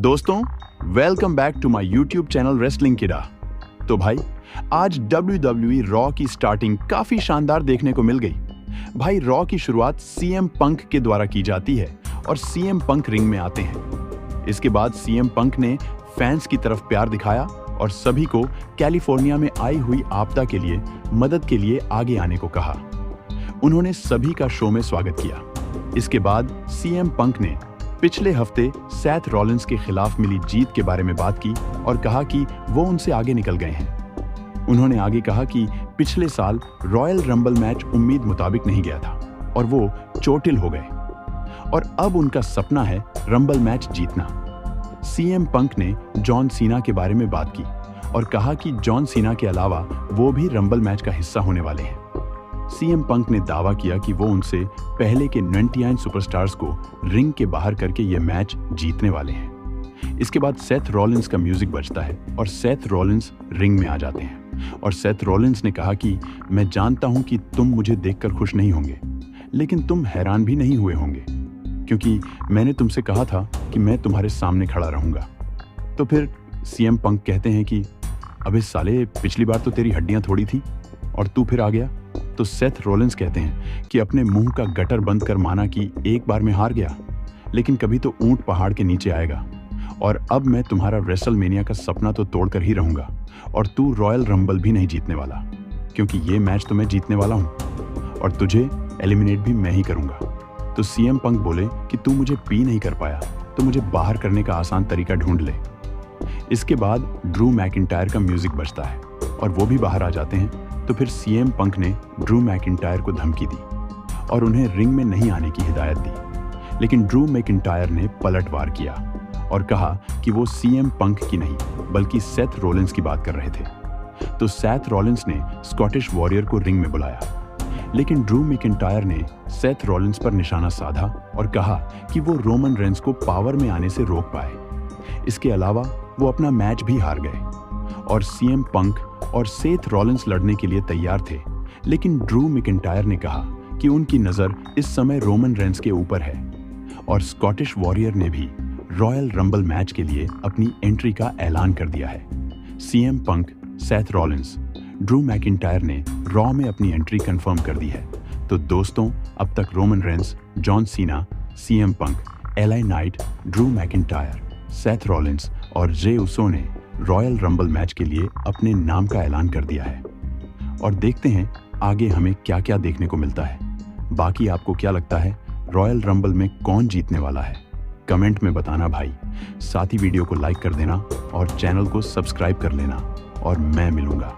दोस्तों, welcome back to my YouTube channel wrestling Keeda. तो भाई, आज WWE रॉ की स्टार्टिंग काफी शानदार देखने को मिल गई। भाई, रॉ की शुरुआत सीएम पंक के द्वारा की जाती है और सीएम पंक रिंग में आते हैं। इसके बाद सीएम पंक ने फैंस की तरफ प्यार दिखाया और सभी को कैलिफोर्निया में आई हुई आपदा के लिए मदद के लिए आगे आने को कहा। उन्होंने सभी का शो में स्वागत किया। इसके बाद सीएम पंक ने पिछले हफ्ते सैथ रॉलिंस के खिलाफ मिली जीत के बारे में बात की और कहा कि वो उनसे आगे निकल गए हैं। उन्होंने आगे कहा कि पिछले साल रॉयल रंबल मैच उम्मीद मुताबिक नहीं गया था और वो चोटिल हो गए और अब उनका सपना है रंबल मैच जीतना। सीएम पंक ने जॉन सीना के बारे में बात की और कहा कि जॉन सीना के अलावा वो भी रंबल मैच का हिस्सा होने वाले हैं। सीएम पंक ने दावा किया कि वो उनसे पहले के 99 सुपरस्टार्स को रिंग के बाहर करके ये मैच जीतने वाले हैं। इसके बाद सेथ रॉलिंस का म्यूजिक बजता है और सेथ रॉलिंस रिंग में आ जाते हैं और सेथ रॉलिंस ने कहा कि मैं जानता हूं कि तुम मुझे देखकर खुश नहीं होंगे, लेकिन तुम हैरान भी नहीं हुए होंगे क्योंकि मैंने तुमसे कहा था कि मैं तुम्हारे सामने खड़ा रहूंगा। तो फिर सीएम पंक कहते हैं कि अबे साले, पिछली बार तो तेरी हड्डियां थोड़ी थी और तू फिर आ गया। तो सेथ रॉलिंस कहते हैं कि अपने मुंह का गटर बंद कर माना कि एक बार मैं हार गया, लेकिन कभी तो ऊंट पहाड़ के नीचे आएगा और अब मैं तुम्हारा रेसलमेनिया का सपना तो तोड़कर ही रहूंगा और तू रॉयल रंबल भी नहीं जीतने वाला, क्योंकि ये मैच तो मैं जीतने वाला हूं और तुझे एलिमिनेट भी मैं ही करूंगा। तो सीएम पंक बोले कि तू मुझे पी नहीं कर पाया तो मुझे बाहर करने का आसान तरीका ढूंढ ले। इसके बाद ड्रू मैकिंटायर का म्यूजिक बजता है और वो भी बाहर आ जाते हैं। तो फिर सीएम पंक ने ड्रू मैकिंटायर को धमकी दी और उन्हें रिंग में नहीं आने की हिदायत दी, लेकिन ड्रू मैकिंटायर ने पलटवार किया और कहा कि वो सीएम पंक की नहीं बल्कि सेथ रॉलिंस की बात कर रहे थे। तो सेथ रॉलिंस ने स्कॉटिश वॉरियर को रिंग में बुलाया, लेकिन ड्रू मैकिंटायर ने सेथ रॉलिंस पर निशाना साधा और कहा कि वो रोमन रेंस को पावर में आने से रोक पाए। इसके अलावा वो अपना मैच भी हार गए और सीएम पंक और सेथ रॉलिंस लड़ने के लिए तैयार थे, लेकिन ड्रू मैकिंटायर ने कहा कि उनकी नजर इस समय रोमन रेंस के ऊपर है और स्कॉटिश वॉरियर ने भी रॉयल रंबल मैच के लिए अपनी एंट्री का ऐलान कर दिया है। CM Punk, Seth Rollins, Drew McIntyre ने रॉ में अपनी एंट्री कंफर्म कर दी है। तो दोस्तों, अब तक Roman Reigns, John Cena, CM Punk, LA Knight, Drew McIntyre, Seth Rollins और जे उसो ने रॉयल रंबल मैच के लिए अपने नाम का ऐलान कर दिया है और देखते हैं आगे हमें क्या क्या देखने को मिलता है। बाकी आपको क्या लगता है, रॉयल रंबल में कौन जीतने वाला है? कमेंट में बताना भाई। साथ ही वीडियो को लाइक कर देना और चैनल को सब्सक्राइब कर लेना और मैं मिलूंगा